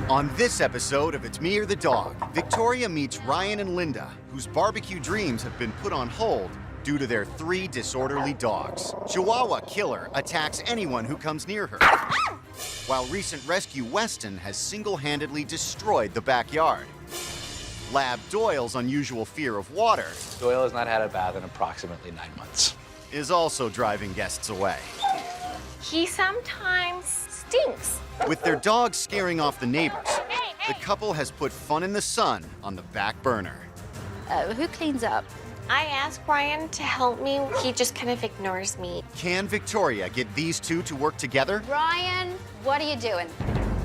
On this episode of It's Me or the Dog, Victoria meets Ryan and Linda, whose barbecue dreams have been put on hold due to their 3 disorderly dogs. Chihuahua Killer attacks anyone who comes near her, while recent rescue Weston has single-handedly destroyed the backyard. Lab Doyle's unusual fear of water Doyle has not had a bath in approximately 9 months. is also driving guests away. He sometimes stinks. With their dogs scaring off the neighbors, the couple has put fun in the sun on the back burner. Who cleans up? I ask Ryan to help me. He just kind of ignores me. Can Victoria get these two to work together? Ryan, what are you doing?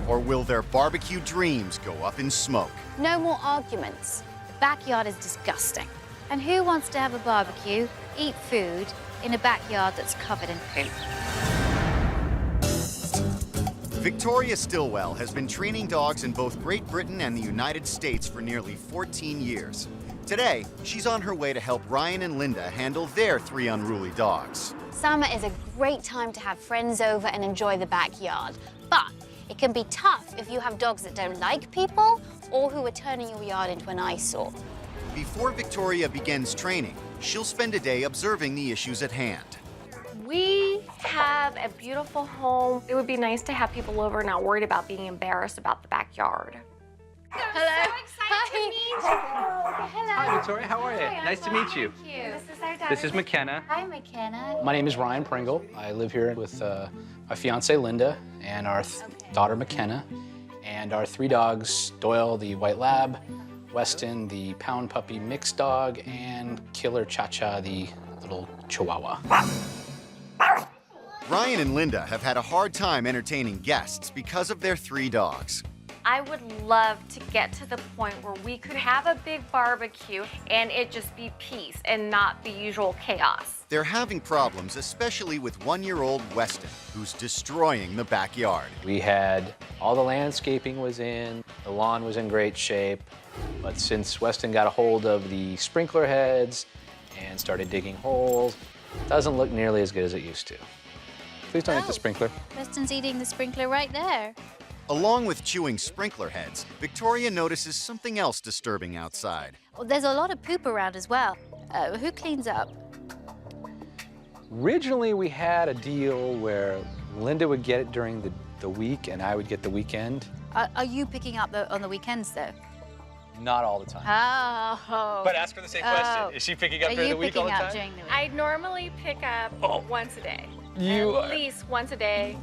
Or will their barbecue dreams go up in smoke? No more arguments. The backyard is disgusting. And who wants to have a barbecue, eat food, in a backyard that's covered in poop? Victoria Stilwell has been training dogs in both Great Britain and the United States for nearly 14 years. Today, she's on her way to help Ryan and Linda handle their 3 unruly dogs. Summer is a great time to have friends over and enjoy the backyard. But it can be tough if you have dogs that don't like people or who are turning your yard into an eyesore. Before Victoria begins training, she'll spend a day observing the issues at hand. We have a beautiful home. It would be nice to have people over not worried about being embarrassed about the backyard. Hello. So excited to meet you. Hello. Hi, Victoria. How are you? Hi, I'm Nice to meet you. Thank you. This is our daughter. This is McKenna. Hi, McKenna. My name is Ryan Pringle. I live here with my fiance Linda and our daughter McKenna, and our 3 dogs: Doyle, the white lab; Weston, the pound puppy mixed dog; and Killer Cha-Cha, the little Chihuahua. Ryan and Linda have had a hard time entertaining guests because of their 3 dogs. I would love to get to the point where we could have a big barbecue and it just be peace and not the usual chaos. They're having problems, especially with 1-year-old Weston, who's destroying the backyard. We had all the landscaping was in, the lawn was in great shape, but since Weston got a hold of the sprinkler heads and started digging holes, it doesn't look nearly as good as it used to. Please don't hit the sprinkler. Weston's eating the sprinkler right there. Along with chewing sprinkler heads, Victoria notices something else disturbing outside. Well, there's a lot of poop around as well. Who cleans up? Originally, we had a deal where Linda would get it during the week and I would get the weekend. Are you picking up on the weekends, though? Not all the time. Oh. But ask her the same question. Is she picking up Are during you the week all picking the up time? during the week? I normally pick up once a day. You At are- least once a day,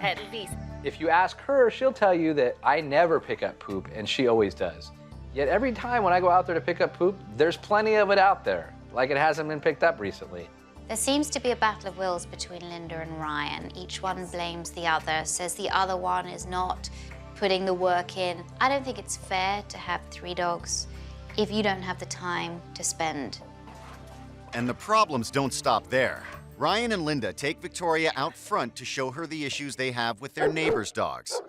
at least. If you ask her, she'll tell you that I never pick up poop, and she always does. Yet every time when I go out there to pick up poop, there's plenty of it out there, like it hasn't been picked up recently. There seems to be a battle of wills between Linda and Ryan. Each one blames the other, says the other one is not putting the work in. I don't think it's fair to have 3 dogs if you don't have the time to spend. And the problems don't stop there. Ryan and Linda take Victoria out front to show her the issues they have with their neighbors' dogs.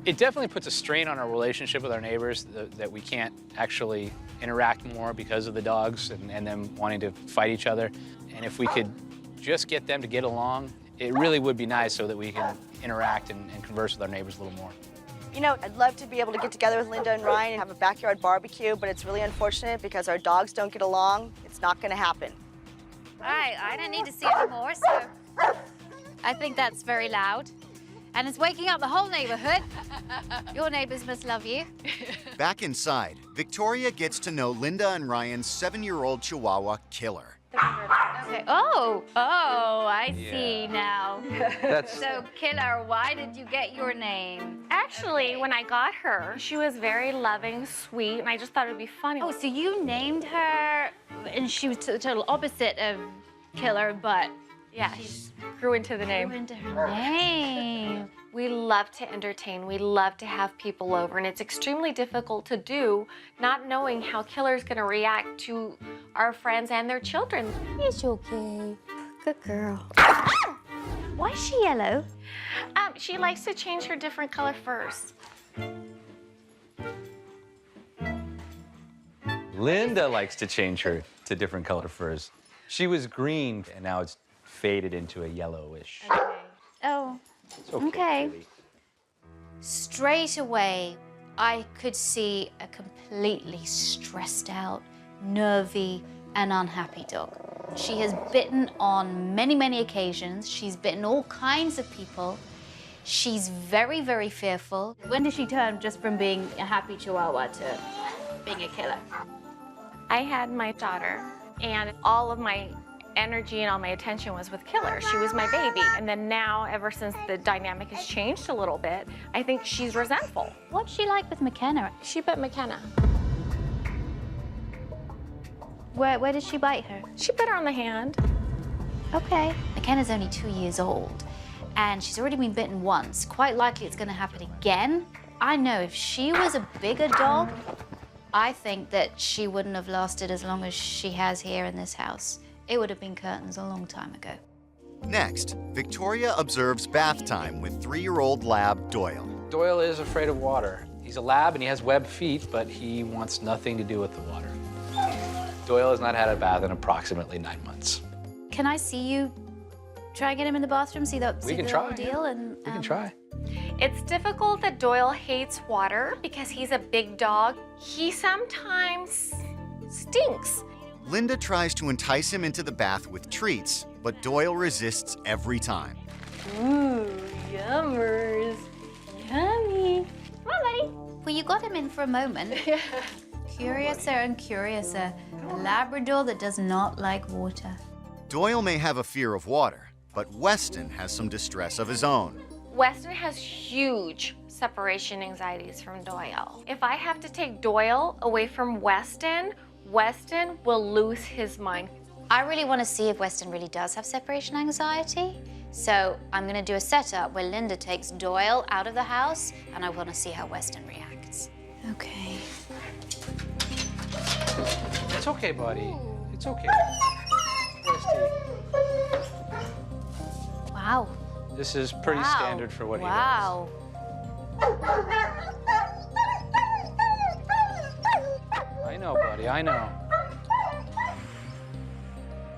It definitely puts a strain on our relationship with our neighbors that we can't actually interact more because of the dogs and them wanting to fight each other. And if we could just get them to get along, it really would be nice so that we can interact and converse with our neighbors a little more. You know, I'd love to be able to get together with Linda and Ryan and have a backyard barbecue, but it's really unfortunate because our dogs don't get along. It's not going to happen. All right, I don't need to see it anymore, so I think that's very loud. And it's waking up the whole neighborhood. Your neighbors must love you. Back inside, Victoria gets to know Linda and Ryan's 7-year-old Chihuahua Killer. Okay. Oh, I see now. That's So, Killer, why did you get your name? Actually, when I got her, she was very loving, sweet, and I just thought it would be funny. Oh, so you named her, and she was the total opposite of Killer, but yeah, she grew into the grew name. into her name. We love to entertain. We love to have people over, and it's extremely difficult to do, not knowing how Killer's going to react to our friends and their children. It's okay. Good girl. Why is she yellow? She likes to change her different color furs. Linda likes to change her to different color furs. She was green, and now it's faded into a yellowish. Okay. Okay. Straight away, I could see a completely stressed out, nervy, and unhappy dog. She has bitten on many, many occasions. She's bitten all kinds of people. She's very, very fearful. When did she turn just from being a happy Chihuahua to being a killer? I had my daughter, and all of my energy and all my attention was with Killer. She was my baby. And then now, ever since the dynamic has changed a little bit, I think she's resentful. What's she like with McKenna? She bit McKenna. Where did she bite her? She bit her on the hand. Okay. McKenna's only 2 years old, and she's already been bitten once. Quite likely it's gonna happen again. I know if she was a bigger dog, I think that she wouldn't have lasted as long as she has here in this house. It would have been curtains a long time ago. Next, Victoria observes bath time with 3-year-old lab Doyle. Doyle is afraid of water. He's a lab and he has webbed feet, but he wants nothing to do with the water. Doyle has not had a bath in approximately 9 months. Can I see you try and get him in the bathroom, see the We can whole try. deal? And We can try. It's difficult that Doyle hates water because he's a big dog. He sometimes stinks. Linda tries to entice him into the bath with treats, but Doyle resists every time. Ooh, yummers. Yummy. Come on, buddy. Well, you got him in for a moment. Curiouser and curiouser. A Labrador that does not like water. Doyle may have a fear of water, but Weston has some distress of his own. Weston has huge separation anxieties from Doyle. If I have to take Doyle away from Weston, Weston will lose his mind. I really want to see if Weston really does have separation anxiety. So I'm going to do a setup where Linda takes Doyle out of the house, and I want to see how Weston reacts. Okay. It's okay, buddy. It's okay. Westy. Wow. This is pretty Wow. standard for what he does. Wow. I know, buddy, I know.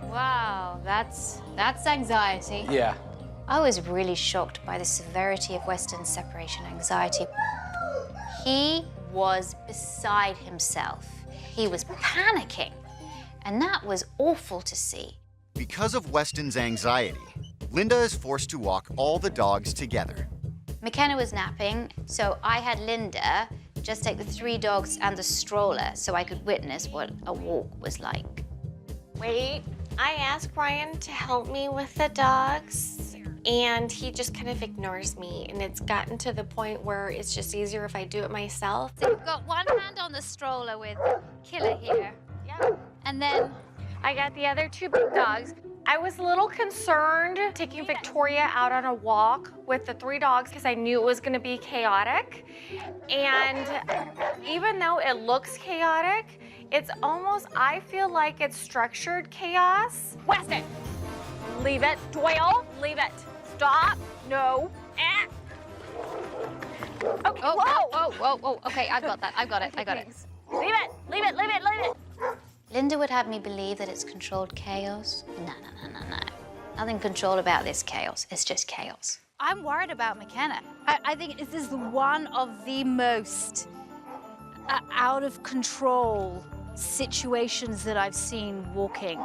Wow, that's anxiety. Yeah. I was really shocked by the severity of Weston's separation anxiety. He was beside himself. He was panicking, and that was awful to see. Because of Weston's anxiety, Linda is forced to walk all the dogs together. McKenna was napping, so I had Linda just take the 3 dogs and the stroller so I could witness what a walk was like. Wait, I asked Ryan to help me with the dogs, and he just kind of ignores me, and it's gotten to the point where it's just easier if I do it myself. So you've got one hand on the stroller with Killer here. Yeah. And then I got the other 2 big dogs. I was a little concerned taking Victoria out on a walk with the 3 dogs because I knew it was going to be chaotic. And even though it looks chaotic, it's almost, I feel like it's structured chaos. Weston, leave it. Doyle, leave it. Stop. No. Eh. Okay, whoa. Okay, I got that. I got it. Leave it. Leave it. Leave it. Leave it. Linda would have me believe that it's controlled chaos. No. Nothing controlled about this chaos. It's just chaos. I'm worried about McKenna. I think this is one of the most out of control situations that I've seen walking.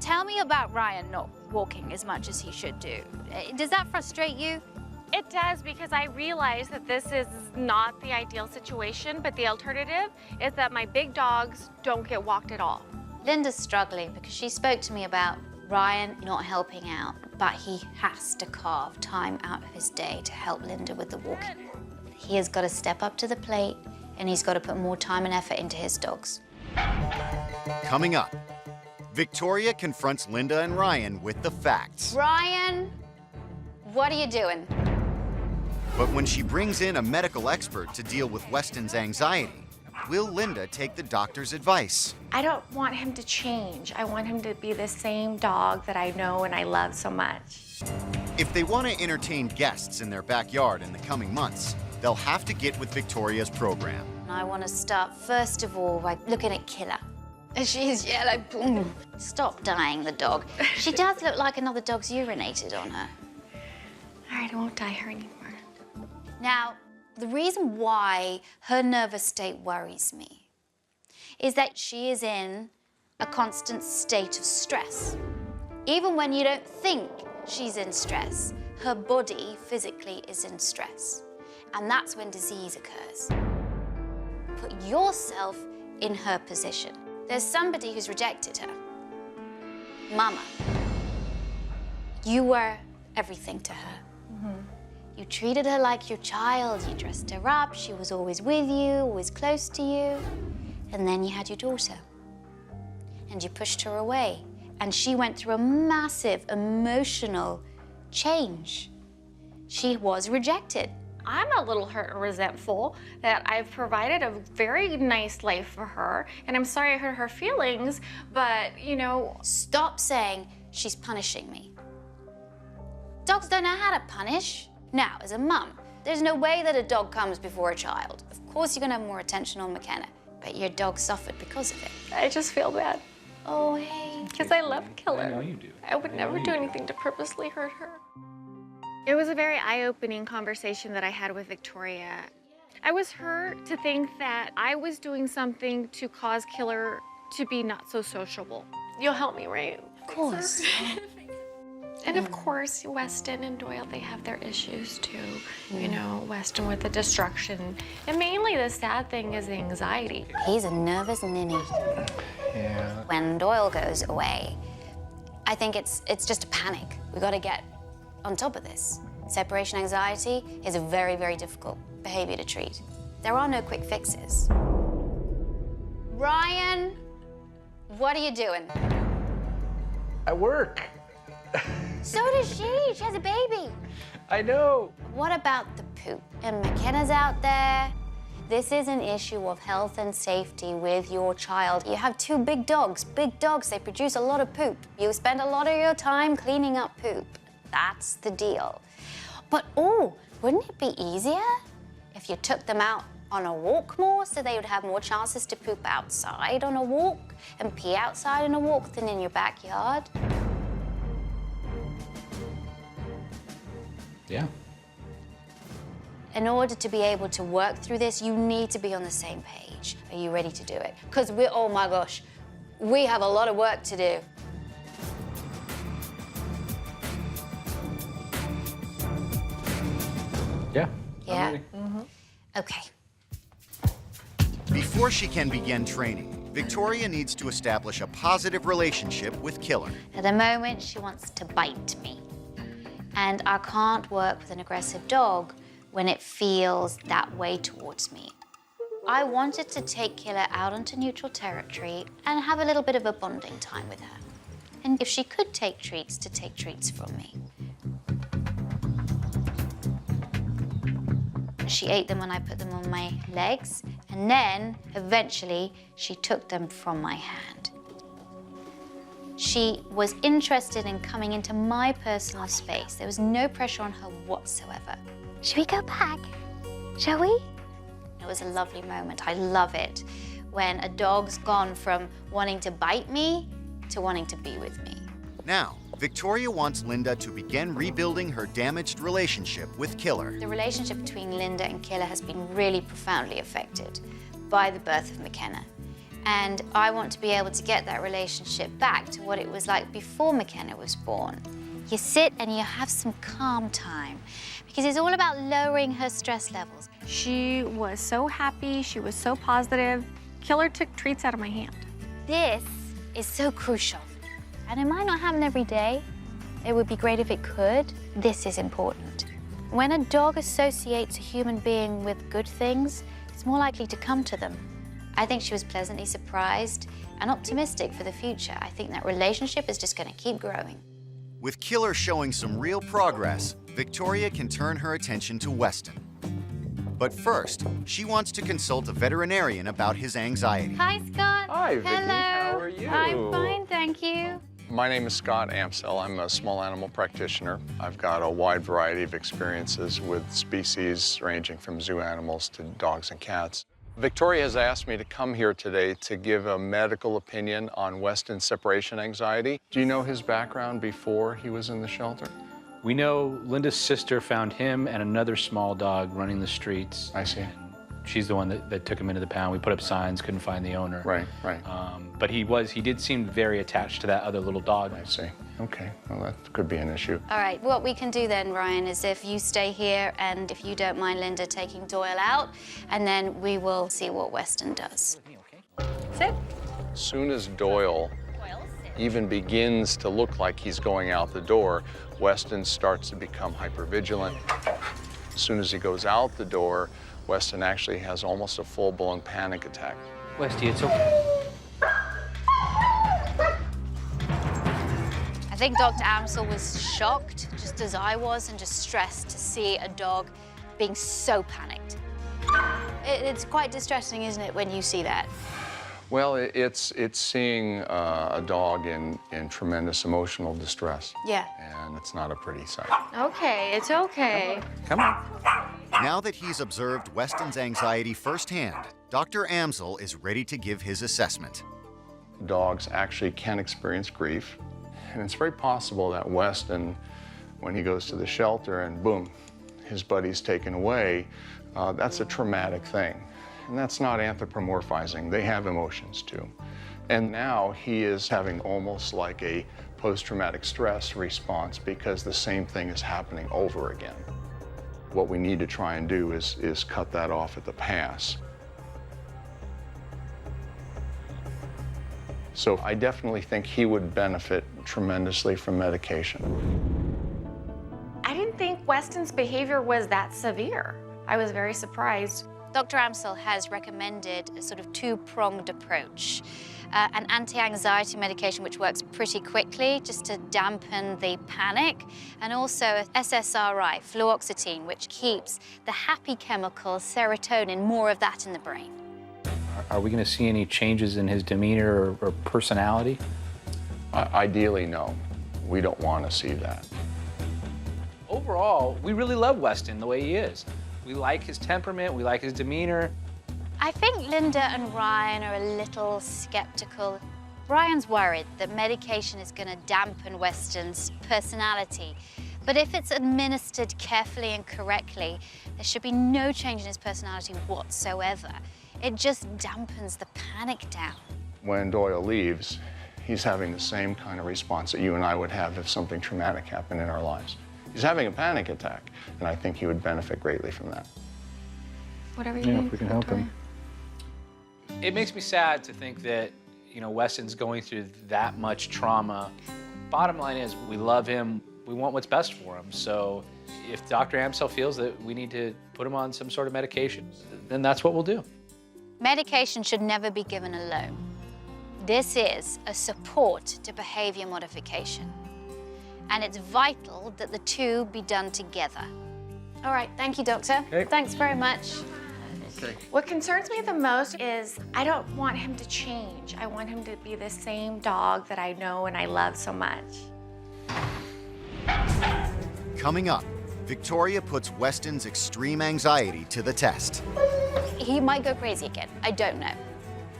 Tell me about Ryan not walking as much as he should do. Does that frustrate you? It does, because I realize that this is not the ideal situation, but the alternative is that my big dogs don't get walked at all. Linda's struggling because she spoke to me about Ryan not helping out, but he has to carve time out of his day to help Linda with the walking. He has got to step up to the plate, and he's got to put more time and effort into his dogs. Coming up, Victoria confronts Linda and Ryan with the facts. Ryan, what are you doing? But when she brings in a medical expert to deal with Weston's anxiety, will Linda take the doctor's advice? I don't want him to change. I want him to be the same dog that I know and I love so much. If they want to entertain guests in their backyard in the coming months, they'll have to get with Victoria's program. I want to start, first of all, by looking at Killer. She's yellow. Boom. Stop dying, the dog. She does look like another dog's urinated on her. All right, I won't die her anymore. Now, the reason why her nervous state worries me is that she is in a constant state of stress. Even when you don't think she's in stress, her body physically is in stress. And that's when disease occurs. Put yourself in her position. There's somebody who's rejected her. Mama. You were everything to her. You treated her like your child, you dressed her up, she was always with you, always close to you. And then you had your daughter. And you pushed her away. And she went through a massive emotional change. She was rejected. I'm a little hurt and resentful that I've provided a very nice life for her, and I'm sorry I hurt her feelings, but, you know... Stop saying she's punishing me. Dogs don't know how to punish. Now, as a mum, there's no way that a dog comes before a child. Of course you're gonna have more attention on McKenna, but your dog suffered because of it. I just feel bad. Oh, hey. Because I love Killer. I know you do. I would never do anything to purposely hurt her. It was a very eye-opening conversation that I had with Victoria. I was hurt to think that I was doing something to cause Killer to be not so sociable. You'll help me, right? Of course. And of course, Weston and Doyle, they have their issues too. You know, Weston with the destruction. And mainly the sad thing is the anxiety. He's a nervous ninny. Yeah. When Doyle goes away, I think it's just a panic. We gotta get on top of this. Separation anxiety is a very, very difficult behavior to treat. There are no quick fixes. Ryan, what are you doing? I work. So does she. She has a baby. I know. What about the poop? And McKenna's out there. This is an issue of health and safety with your child. You have two big dogs. Big dogs, they produce a lot of poop. You spend a lot of your time cleaning up poop. That's the deal. But, oh, wouldn't it be easier if you took them out on a walk more so they would have more chances to poop outside on a walk and pee outside on a walk than in your backyard? Yeah. In order to be able to work through this, you need to be on the same page. Are you ready to do it? Because oh my gosh, we have a lot of work to do. Yeah. Yeah? I'm ready. Okay. Before she can begin training, Victoria needs to establish a positive relationship with Killer. At the moment, she wants to bite me. And I can't work with an aggressive dog when it feels that way towards me. I wanted to take Killer out onto neutral territory and have a little bit of a bonding time with her. And if she could take treats, to take treats from me. She ate them when I put them on my legs, and then, eventually, she took them from my hand. She was interested in coming into my personal space. There was no pressure on her whatsoever. Should we go back? Shall we? It was a lovely moment. I love it when a dog's gone from wanting to bite me to wanting to be with me. Now, Victoria wants Linda to begin rebuilding her damaged relationship with Killer. The relationship between Linda and Killer has been really profoundly affected by the birth of McKenna. And I want to be able to get that relationship back to what it was like before McKenna was born. You sit and you have some calm time because it's all about lowering her stress levels. She was so happy, she was so positive. Killer took treats out of my hand. This is so crucial. And it might not happen every day. It would be great if it could. This is important. When a dog associates a human being with good things, it's more likely to come to them. I think she was pleasantly surprised and optimistic for the future. I think that relationship is just going to keep growing. With Killer showing some real progress, Victoria can turn her attention to Weston. But first, she wants to consult a veterinarian about his anxiety. Hi, Scott. Hi, Vicky. Hello. How are you? I'm fine, thank you. My name is Scott Amsell. I'm a small animal practitioner. I've got a wide variety of experiences with species ranging from zoo animals to dogs and cats. Victoria has asked me to come here today to give a medical opinion on Weston's separation anxiety. Do you know his background before he was in the shelter? We know Linda's sister found him and another small dog running the streets. I see. She's the one that took him into the pound. We put up signs, couldn't find the owner. Right, right. But he did seem very attached to that other little dog. I see. Okay, well, that could be an issue. All right, what we can do then, Ryan, is if you stay here and if you don't mind Linda taking Doyle out, and then we will see what Weston does. Sit. As soon as Doyle even begins to look like he's going out the door, Weston starts to become hypervigilant. As soon as he goes out the door, Weston actually has almost a full-blown panic attack. Westy, it's okay. I think Dr. Amsel was shocked, just as I was, and just stressed to see a dog being so panicked. It's quite distressing, isn't it, when you see that? Well, it's seeing a dog in tremendous emotional distress. Yeah. And it's not a pretty sight. Okay, it's okay. Come on. Now that he's observed Weston's anxiety firsthand, Dr. Amsel is ready to give his assessment. Dogs actually can experience grief, and it's very possible that Weston, when he goes to the shelter and boom, his buddy's taken away, that's a traumatic thing. And that's not anthropomorphizing. They have emotions too. And now he is having almost like a post-traumatic stress response because the same thing is happening over again. What we need to try and do is cut that off at the pass. So I definitely think he would benefit tremendously from medication. I didn't think Weston's behavior was that severe. I was very surprised. Dr. Amsel has recommended a sort of two-pronged approach. An anti-anxiety medication which works pretty quickly just to dampen the panic, and also a SSRI, fluoxetine, which keeps the happy chemical serotonin, more of that in the brain. Are we going to see any changes in his demeanor or personality? Ideally, no. We don't want to see that. Overall, we really love Weston the way he is. We like his temperament, we like his demeanor. I think Linda and Ryan are a little skeptical. Ryan's worried that medication is going to dampen Weston's personality. But if it's administered carefully and correctly, there should be no change in his personality whatsoever. It just dampens the panic down. When Doyle leaves, he's having the same kind of response that you and I would have if something traumatic happened in our lives. He's having a panic attack, and I think he would benefit greatly from that. Whatever you need. If we can help him. It makes me sad to think that, Weston's going through that much trauma. Bottom line is, we love him, we want what's best for him. So if Dr. Amsel feels that we need to put him on some sort of medication, then that's what we'll do. Medication should never be given alone. This is a support to behavior modification. And it's vital that the two be done together. All right, thank you, Doctor. Okay. Thanks very much. Okay. What concerns me the most is I don't want him to change. I want him to be the same dog that I know and I love so much. Coming up, Victoria puts Weston's extreme anxiety to the test. He might go crazy again. I don't know.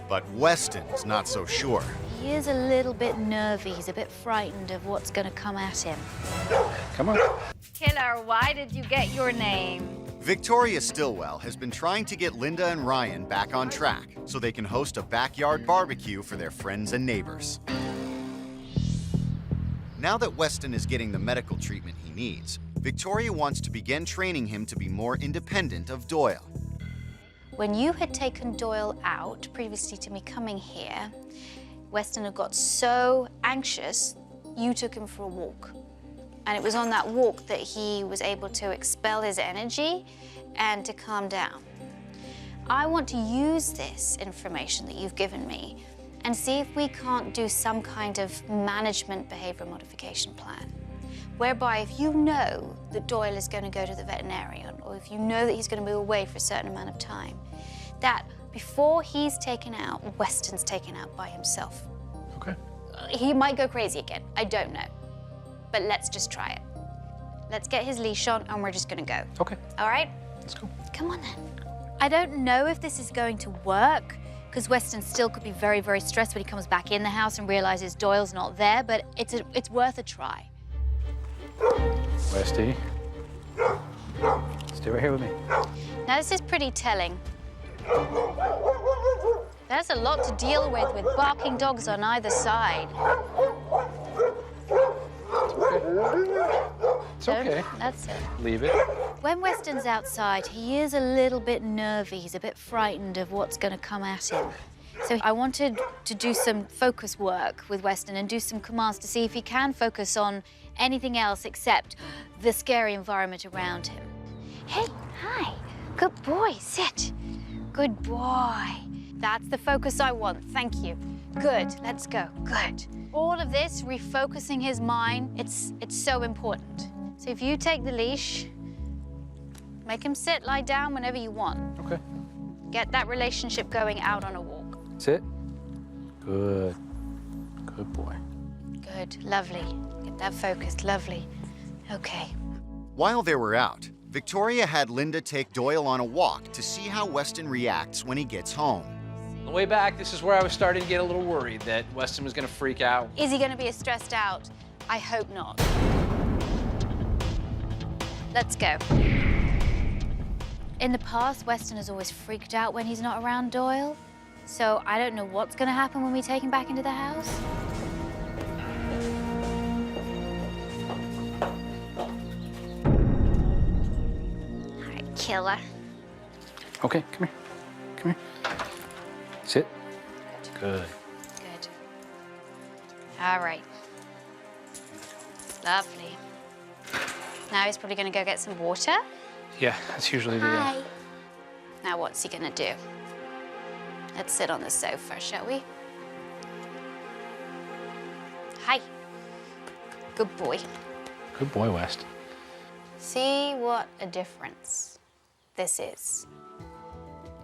But Weston's not so sure. He is a little bit nervy. He's a bit frightened of what's going to come at him. Come on. Killer, why did you get your name? Victoria Stilwell has been trying to get Linda and Ryan back on track so they can host a backyard barbecue for their friends and neighbors. Now that Weston is getting the medical treatment he needs, Victoria wants to begin training him to be more independent of Doyle. When you had taken Doyle out, previously to me coming here, Weston had got so anxious, you took him for a walk. And it was on that walk that he was able to expel his energy and to calm down. I want to use this information that you've given me and see if we can't do some kind of management behavior modification plan, whereby if you know that Doyle is going to go to the veterinarian, or if you know that he's going to move away for a certain amount of time, that before he's taken out, Weston's taken out by himself. Okay. He might go crazy again, I don't know. But let's just try it. Let's get his leash on and we're just gonna go. Okay. All right? Let's go. Come on then. I don't know if this is going to work, because Weston still could be very, very stressed when he comes back in the house and realizes Doyle's not there, but it's worth a try. Westy. Stay right here with me. Now, this is pretty telling. There's a lot to deal with barking dogs on either side. It's okay. That's it. Leave it. When Weston's outside, he is a little bit nervy. He's a bit frightened of what's going to come at him. So I wanted to do some focus work with Weston and do some commands to see if he can focus on anything else except the scary environment around him. Hey, hi. Good boy, sit. Good boy. That's the focus I want, thank you. Good, let's go, good. All of this, refocusing his mind, it's so important. So if you take the leash, make him sit, lie down whenever you want. Okay. Get that relationship going out on a walk. Sit. Good. Good boy. Good, lovely. Get that focused, lovely. Okay. While they were out, Victoria had Linda take Doyle on a walk to see how Weston reacts when he gets home. On the way back, this is where I was starting to get a little worried that Weston was going to freak out. Is he gonna be as stressed out? I hope not. Let's go. In the past, Weston has always freaked out when he's not around Doyle. So I don't know what's gonna happen when we take him back into the house. All right, killer. Okay, come here. Come here. Sit. Good. Good. All right. Lovely. Now he's probably gonna go get some water. Yeah, that's usually the... Hi. Now what's he gonna do? Let's sit on the sofa, shall we? Hi. Good boy. Good boy, West. See what a difference this is.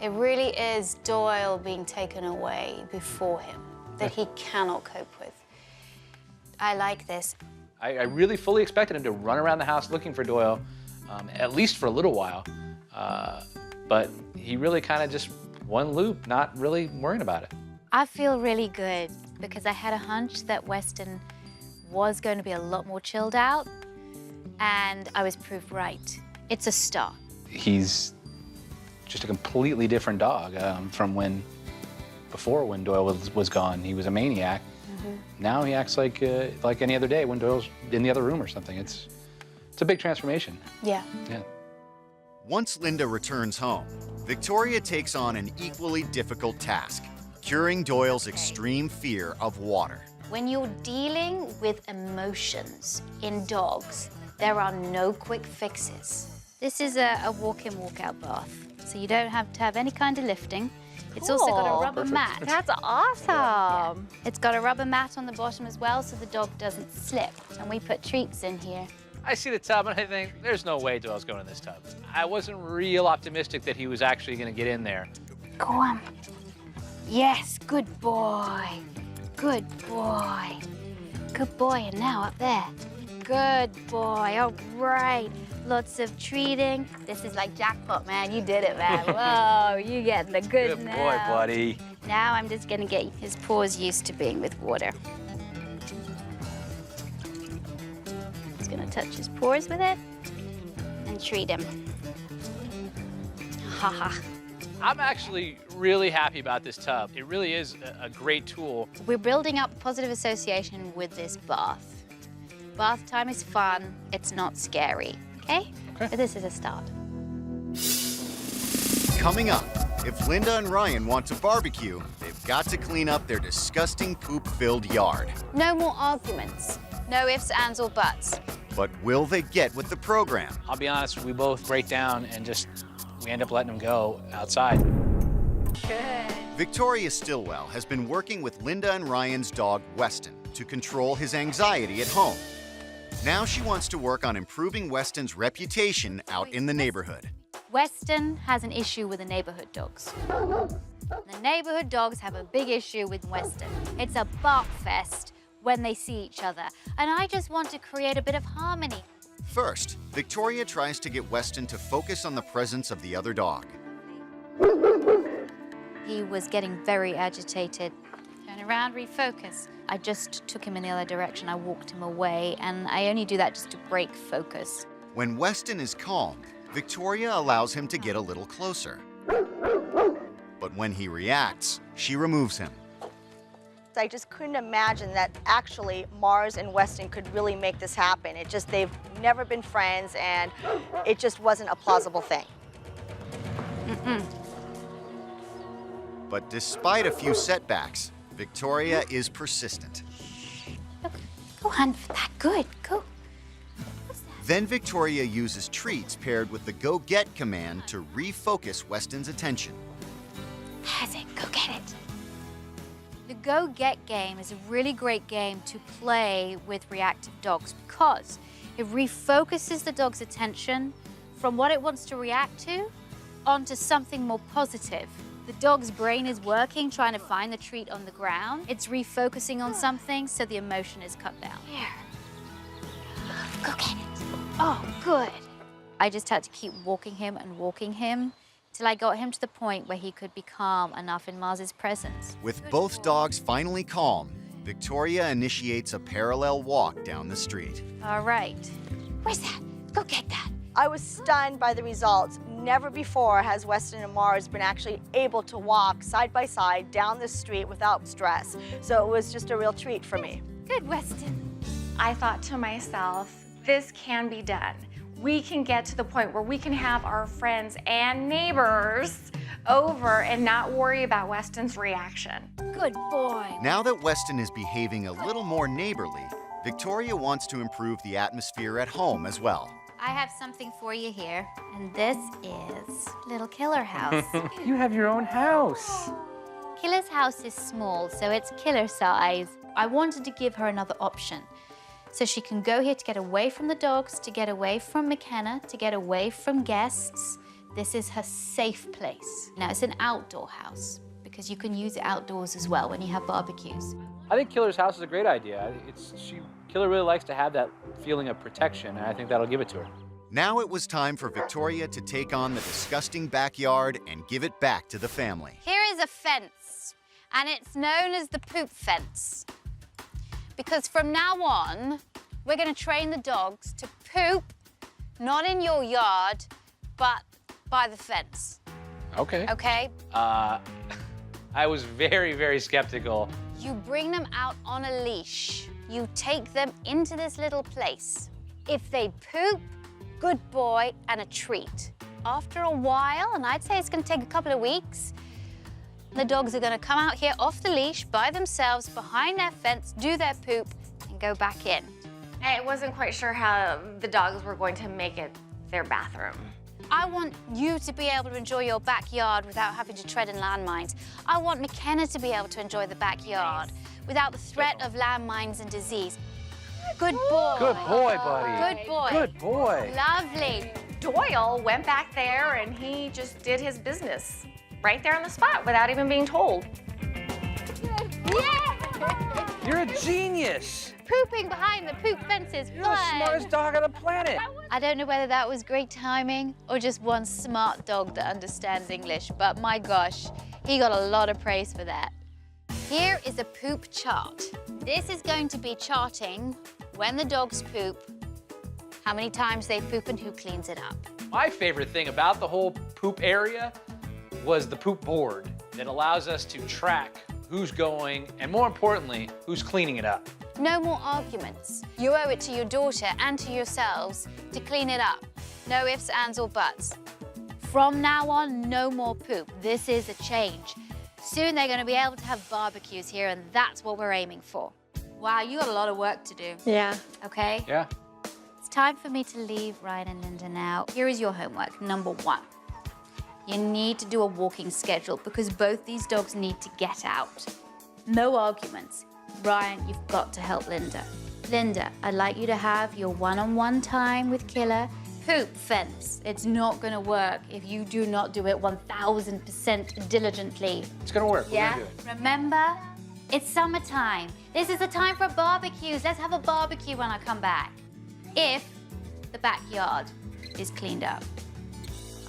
It really is Doyle being taken away before him that he cannot cope with. I like this. I really fully expected him to run around the house looking for Doyle, at least for a little while. But he really kind of just one loop, not really worrying about it. I feel really good because I had a hunch that Weston was going to be a lot more chilled out, and I was proved right. It's a start. He's just a completely different dog from before when Doyle was gone. He was a maniac. Now he acts like any other day when Doyle's in the other room or something. It's a big transformation. Yeah. Yeah. Once Linda returns home, Victoria takes on an equally difficult task, curing Doyle's extreme fear of water. When you're dealing with emotions in dogs, there are no quick fixes. This is a walk-in, walk-out bath, so you don't have to have any kind of lifting. It's also got a rubber mat. That's awesome. It's got a rubber mat on the bottom as well, so the dog doesn't slip. And we put treats in here. I see the tub and I think, there's no way Doyle's going in this tub. I wasn't real optimistic that he was actually going to get in there. Go on. Yes, good boy. Good boy. Good boy, and now up there. Good boy, all right. Lots of treating. This is like jackpot, man. You did it, man. Whoa, you getting the goods Good now. boy, buddy. Now I'm just gonna get his paws used to being with water. Just gonna touch his paws with it and treat him. Ha ha. I'm actually really happy about this tub. It really is a great tool. We're building up positive association with this bath. Bath time is fun, it's not scary, okay? But this is a start. Coming up, if Linda and Ryan want to barbecue, they've got to clean up their disgusting poop-filled yard. No more arguments. No ifs, ands, or buts. But will they get with the program? I'll be honest, we both break down and we end up letting him go outside. Good. Victoria Stilwell has been working with Linda and Ryan's dog, Weston, to control his anxiety at home. Now she wants to work on improving Weston's reputation out in the neighborhood. Weston has an issue with the neighborhood dogs. The neighborhood dogs have a big issue with Weston. It's a bark fest when they see each other, and I just want to create a bit of harmony. First, Victoria tries to get Weston to focus on the presence of the other dog. He was getting very agitated. Turn around, refocus. I just took him in the other direction. I walked him away, and I only do that just to break focus. When Weston is calmed, Victoria allows him to get a little closer. But when he reacts, she removes him. I just couldn't imagine that actually Mars and Weston could really make this happen. They've never been friends, and it just wasn't a plausible thing. But despite a few setbacks, Victoria is persistent. Look, go hunt for that. Good, go. Then Victoria uses treats paired with the go get command to refocus Weston's attention. Has it? Go get it. The go get game is a really great game to play with reactive dogs because it refocuses the dog's attention from what it wants to react to onto something more positive. The dog's brain is working, trying to find the treat on the ground. It's refocusing on something, so the emotion is cut down. Here. Go get it. Oh, good. I just had to keep walking him till I got him to the point where he could be calm enough in Mars's presence. With both dogs finally calm, Victoria initiates a parallel walk down the street. All right. Where's that? Go get that. I was stunned by the results. Never before has Weston and Mars been actually able to walk side by side down the street without stress. So it was just a real treat for me. Good, Weston. I thought to myself, this can be done. We can get to the point where we can have our friends and neighbors over and not worry about Weston's reaction. Good boy. Now that Weston is behaving a little more neighborly, Victoria wants to improve the atmosphere at home as well. I have something for you here, and this is Little Killer House. You have your own house. Killer's house is small, so it's killer size. I wanted to give her another option. So she can go here to get away from the dogs, to get away from McKenna, to get away from guests. This is her safe place. Now, it's an outdoor house because you can use it outdoors as well when you have barbecues. I think Killer's house is a great idea. Killer really likes to have that feeling of protection, and I think that'll give it to her. Now it was time for Victoria to take on the disgusting backyard and give it back to the family. Here is a fence, and it's known as the poop fence. Because from now on, we're going to train the dogs to poop, not in your yard, but by the fence. Okay. Okay? I was very, very skeptical. You bring them out on a leash. You take them into this little place. If they poop, good boy and a treat. After a while, and I'd say it's going to take a couple of weeks, the dogs are going to come out here off the leash by themselves behind their fence, do their poop, and go back in. I wasn't quite sure how the dogs were going to make it their bathroom. I want you to be able to enjoy your backyard without having to tread in landmines. I want McKenna to be able to enjoy the backyard without the threat of landmines and disease. Good boy. Good boy, buddy. Good boy. Good boy. Lovely. Doyle went back there and he just did his business right there on the spot without even being told. Yeah! You're a genius. Pooping behind the poop fence is You're the smartest dog on the planet. I don't know whether that was great timing or just one smart dog that understands English, but my gosh, he got a lot of praise for that. Here is a poop chart. This is going to be charting when the dogs poop, how many times they poop, and who cleans it up. My favorite thing about the whole poop area was the poop board that allows us to track who's going, and more importantly, who's cleaning it up. No more arguments. You owe it to your daughter and to yourselves to clean it up. No ifs, ands, or buts. From now on, no more poop. This is a change. Soon they're going to be able to have barbecues here, and that's what we're aiming for. Wow, you got a lot of work to do. Yeah. Okay? Yeah. It's time for me to leave Ryan and Linda now. Here is your homework, number 1. You need to do a walking schedule because both these dogs need to get out. No arguments. Ryan, you've got to help Linda. Linda, I'd like you to have your one-on-one time with Killer. Poop fence. It's not going to work if you do not do it 1,000% diligently. It's gonna work. Yeah? We're gonna do it. Remember, it's summertime. This is the time for barbecues. Let's have a barbecue when I come back. If the backyard is cleaned up.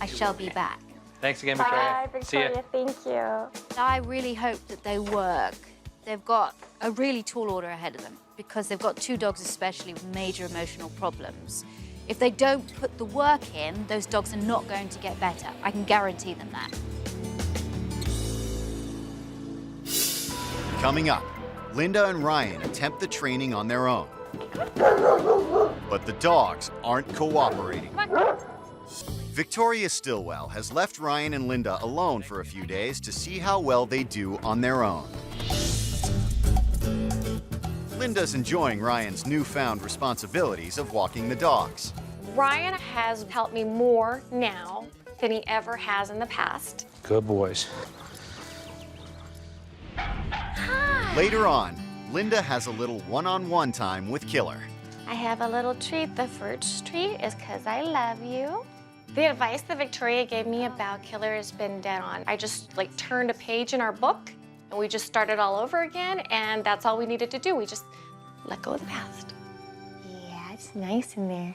I shall be back. Thanks again, Victoria. Bye, See ya. Victoria. Thank you. I really hope that they work they've got a really tall order ahead of them because they've got 2 dogs especially with major emotional problems. If they don't put the work in, those dogs are not going to get better. I can guarantee them that. Coming up, Linda and Ryan attempt the training on their own. But the dogs aren't cooperating. Victoria Stilwell has left Ryan and Linda alone for a few days to see how well they do on their own. Linda's enjoying Ryan's newfound responsibilities of walking the dogs. Ryan has helped me more now than he ever has in the past. Good boys. Later on, Linda has a little one-on-one time with Killer. I have a little treat. The first treat is because I love you. The advice that Victoria gave me about Killer has been dead on. I just turned a page in our book and we just started all over again, and that's all we needed to do. We just let go of the past. Yeah, it's nice in there.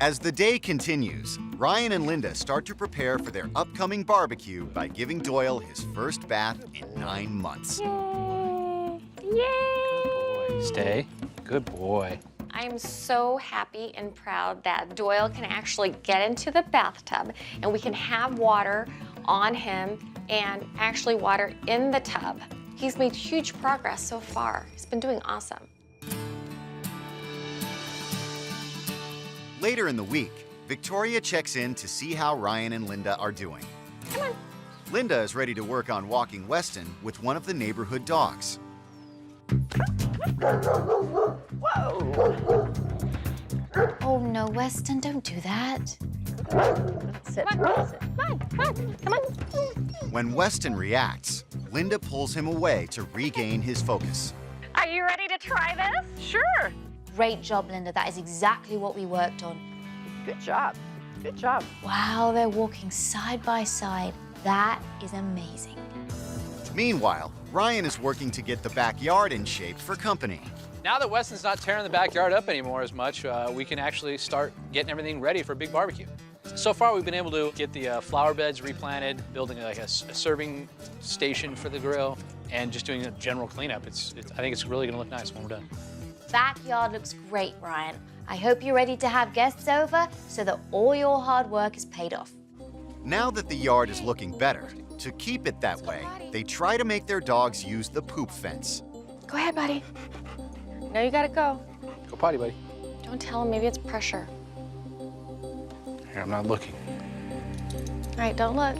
As the day continues, Ryan and Linda start to prepare for their upcoming barbecue by giving Doyle his first bath in 9 months. Yay! Yay! Stay. Good boy. I'm so happy and proud that Doyle can actually get into the bathtub and we can have water on him and actually water in the tub. He's made huge progress so far. He's been doing awesome. Later in the week, Victoria checks in to see how Ryan and Linda are doing. Come on. Linda is ready to work on walking Weston with one of the neighborhood dogs. Oh no, Weston, don't do that. Sit. Come on, come on, come on. When Weston reacts, Linda pulls him away to regain his focus. Are you ready to try this? Sure. Great job, Linda. That is exactly what we worked on. Good job. Good job. Wow, they're walking side by side. That is amazing. Meanwhile, Ryan is working to get the backyard in shape for company. Now that Weston's not tearing the backyard up anymore as much, we can actually start getting everything ready for a big barbecue. So far, we've been able to get the flower beds replanted, building like a serving station for the grill, and just doing a general cleanup. I think it's really gonna look nice when we're done. Backyard looks great, Ryan. I hope you're ready to have guests over so that all your hard work is paid off. Now that the yard is looking better, to keep it that way, they try to make their dogs use the poop fence. Go ahead, buddy. No, you gotta go. Go potty, buddy. Don't tell him, maybe it's pressure. Here, I'm not looking. All right, don't look.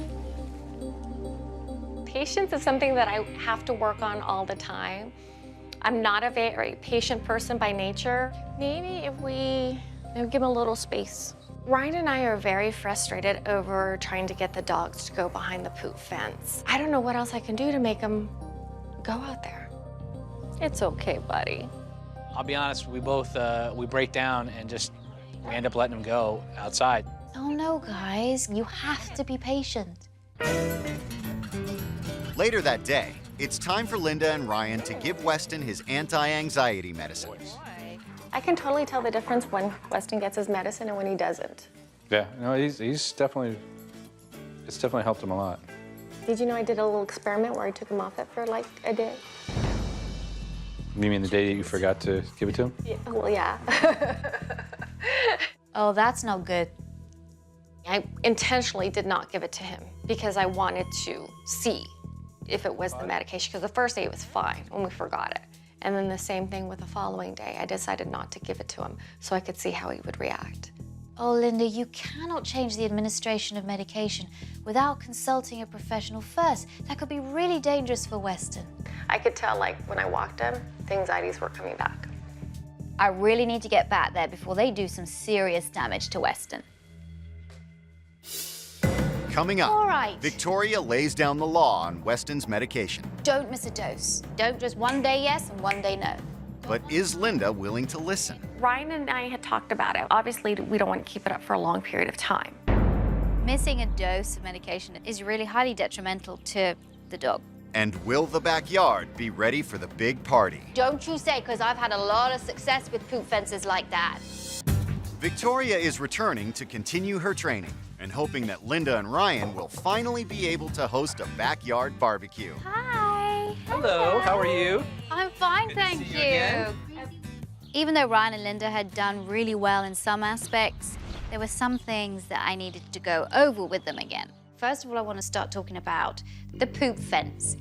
Patience is something that I have to work on all the time. I'm not a very patient person by nature. Maybe if we give him a little space. Ryan and I are very frustrated over trying to get the dogs to go behind the poop fence. I don't know what else I can do to make them go out there. It's okay, buddy. I'll be honest, we both, we break down and we end up letting them go outside. Oh no, guys, you have to be patient. Later that day, it's time for Linda and Ryan to give Weston his anti-anxiety medicine. I can totally tell the difference when Weston gets his medicine and when he doesn't. Yeah, no, it's definitely helped him a lot. Did you know I did a little experiment where I took him off it for like a day? You mean the day that you forgot to give it to him? Yeah, well, yeah. Oh, that's not good. I intentionally did not give it to him because I wanted to see if it was the medication, because the first day it was fine when we forgot it. And then the same thing with the following day. I decided not to give it to him so I could see how he would react. Oh, Linda, you cannot change the administration of medication without consulting a professional first. That could be really dangerous for Weston. I could tell, like, when I walked him, the anxieties were coming back. I really need to get back there before they do some serious damage to Weston. Coming up, All right. Victoria lays down the law on Weston's medication. Don't miss a dose. Don't just one day yes and one day no. But is Linda willing to listen? Ryan and I had talked about it. Obviously, we don't want to keep it up for a long period of time. Missing a dose of medication is really highly detrimental to the dog. And will the backyard be ready for the big party? Don't you say, because I've had a lot of success with poop fences like that. Victoria is returning to continue her training and hoping that Linda and Ryan will finally be able to host a backyard barbecue. Hi. Hello, how are you? I'm fine, Good to thank see you again. Even though Ryan and Linda had done really well in some aspects, there were some things that I needed to go over with them again. First of all, I want to start talking about the poop fence.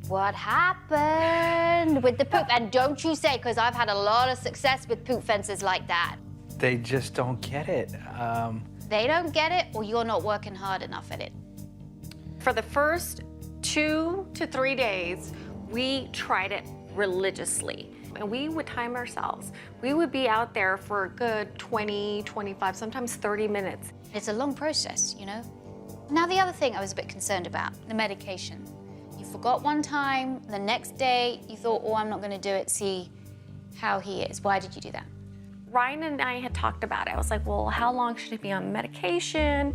What happened with the poop? And don't you say, because I've had a lot of success with poop fences like that. They just don't get it. They don't get it, or you're not working hard enough at it. For the first 2 to 3 days, we tried it religiously. And we would time ourselves. We would be out there for a good 20, 25, sometimes 30 minutes. It's a long process, you know? Now, the other thing I was a bit concerned about, the medication. You forgot one time, the next day you thought, oh, I'm not gonna do it, see how he is. Why did you do that? Ryan and I had talked about it. I was like, well, how long should he be on medication?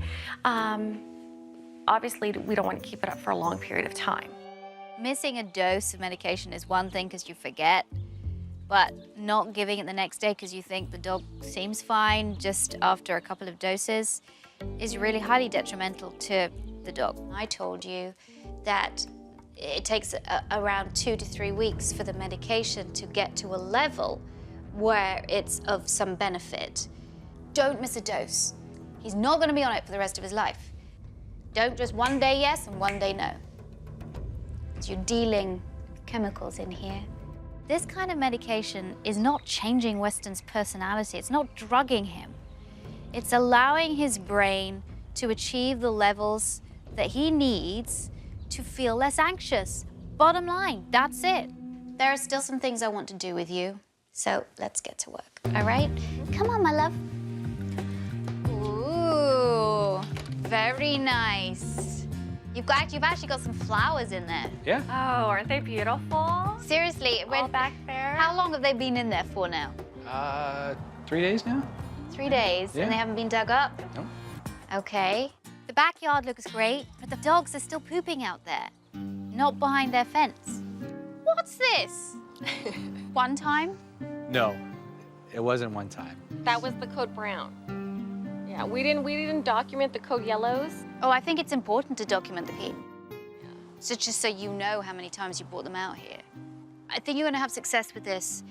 Obviously, we don't want to keep it up for a long period of time. Missing a dose of medication is one thing because you forget, but not giving it the next day because you think the dog seems fine just after a couple of doses is really highly detrimental to the dog. I told you that it takes around 2 to 3 weeks for the medication to get to a level where it's of some benefit. Don't miss a dose. He's not going to be on it for the rest of his life. Don't just one day yes and one day no. Because you're dealing chemicals in here. This kind of medication is not changing Weston's personality. It's not drugging him. It's allowing his brain to achieve the levels that he needs to feel less anxious. Bottom line, that's it. There are still some things I want to do with you, so let's get to work, all right? Come on, my love. Ooh, very nice. You've actually got some flowers in there. Yeah. Oh, aren't they beautiful? Seriously, All back there. how long have they been in there for now? 3 days now? 3 days, Yeah. and they haven't been dug up? No. Okay. The backyard looks great, but the dogs are still pooping out there, not behind their fence. What's this? One time? No, it wasn't one time. That was the code brown. Yeah, we didn't document the code yellows. Oh, I think it's important to document the pee. So just so you know how many times you brought them out here. I think you're gonna have success with this.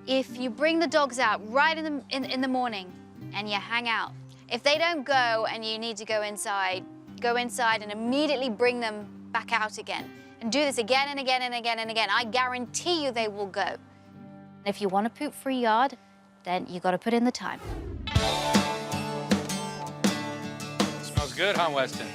If you bring the dogs out right in the morning and you hang out, if they don't go and you need to go inside and immediately bring them back out again. And do this again and again and again and again. I guarantee you they will go. If you want a poop-free yard, then you gotta put in the time. Smells good, huh, Weston?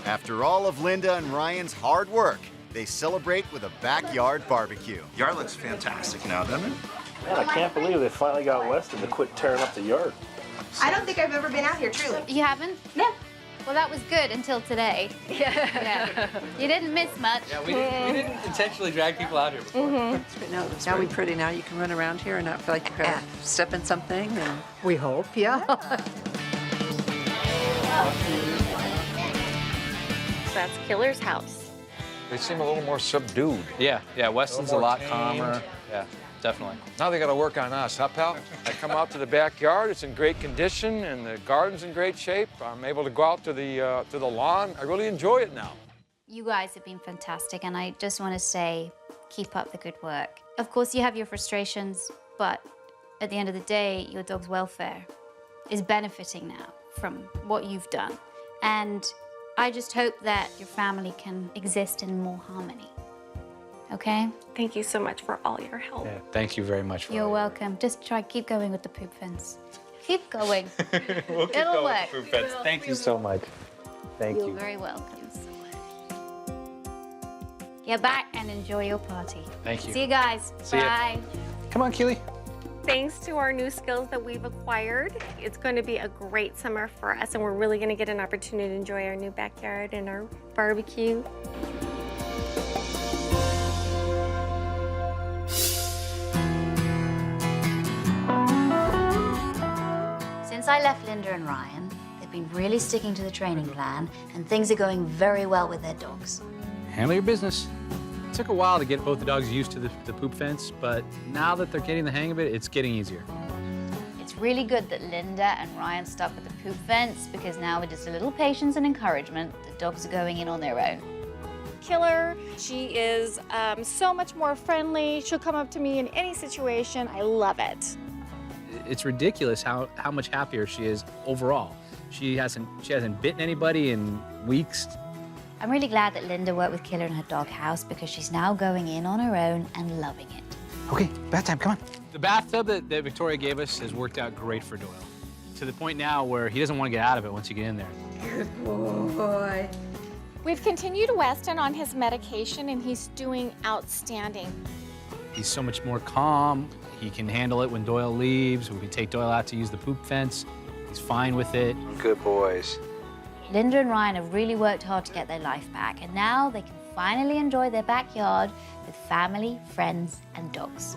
After all of Linda and Ryan's hard work, they celebrate with a backyard barbecue. Yard looks fantastic now, doesn't it? Man, I can't believe they finally got Weston to quit tearing up the yard. I don't think I've ever been out here, truly. You haven't? No. Well, that was good until today. Yeah. You didn't miss much. Yeah, we didn't intentionally drag people out here before. No, now we pretty now you can run around here and not feel like you're gonna step in something and We hope, yeah. That's Killer's house. They seem a little more subdued. Yeah, Weston's a more lot tame. calmer. Yeah, definitely. Now they got to work on us, huh, pal? I come out to the backyard, it's in great condition, and the garden's in great shape. I'm able to go out to the lawn. I really enjoy it now. You guys have been fantastic, and I just want to say, keep up the good work. Of course, you have your frustrations, but at the end of the day, your dog's welfare is benefiting now from what you've done. And I just hope that your family can exist in more harmony. Okay? Thank you so much for all your help. Yeah, thank you very much for You're all welcome. Just keep going with the poop fence. Keep going. We'll keep It'll going work. with food fence. Thank you so much. Thank You're you. very welcome. Get back and enjoy your party. Thank you. See you guys. See ya. Bye. Come on, Keely. Thanks to our new skills that we've acquired, it's going to be a great summer for us, and we're really going to get an opportunity to enjoy our new backyard and our barbecue. Since I left Linda and Ryan, they've been really sticking to the training plan, and things are going very well with their dogs. Handle your business. It took a while to get both the dogs used to the poop fence, but now that they're getting the hang of it, it's getting easier. It's really good that Linda and Ryan stuck with the poop fence, because now with just a little patience and encouragement, the dogs are going in on their own. Killer. She is so much more friendly. She'll come up to me in any situation. I love it. It's ridiculous how much happier she is overall. She hasn't bitten anybody in weeks. I'm really glad that Linda worked with Killer in her doghouse because she's now going in on her own and loving it. Okay, bath time, come on. The bathtub that Victoria gave us has worked out great for Doyle, to the point now where he doesn't want to get out of it once you get in there. Good boy. We've continued Weston on his medication, and he's doing outstanding. He's so much more calm. He can handle it when Doyle leaves. We can take Doyle out to use the poop fence. He's fine with it. Good boys. Linda and Ryan have really worked hard to get their life back, and now they can finally enjoy their backyard with family, friends, and dogs.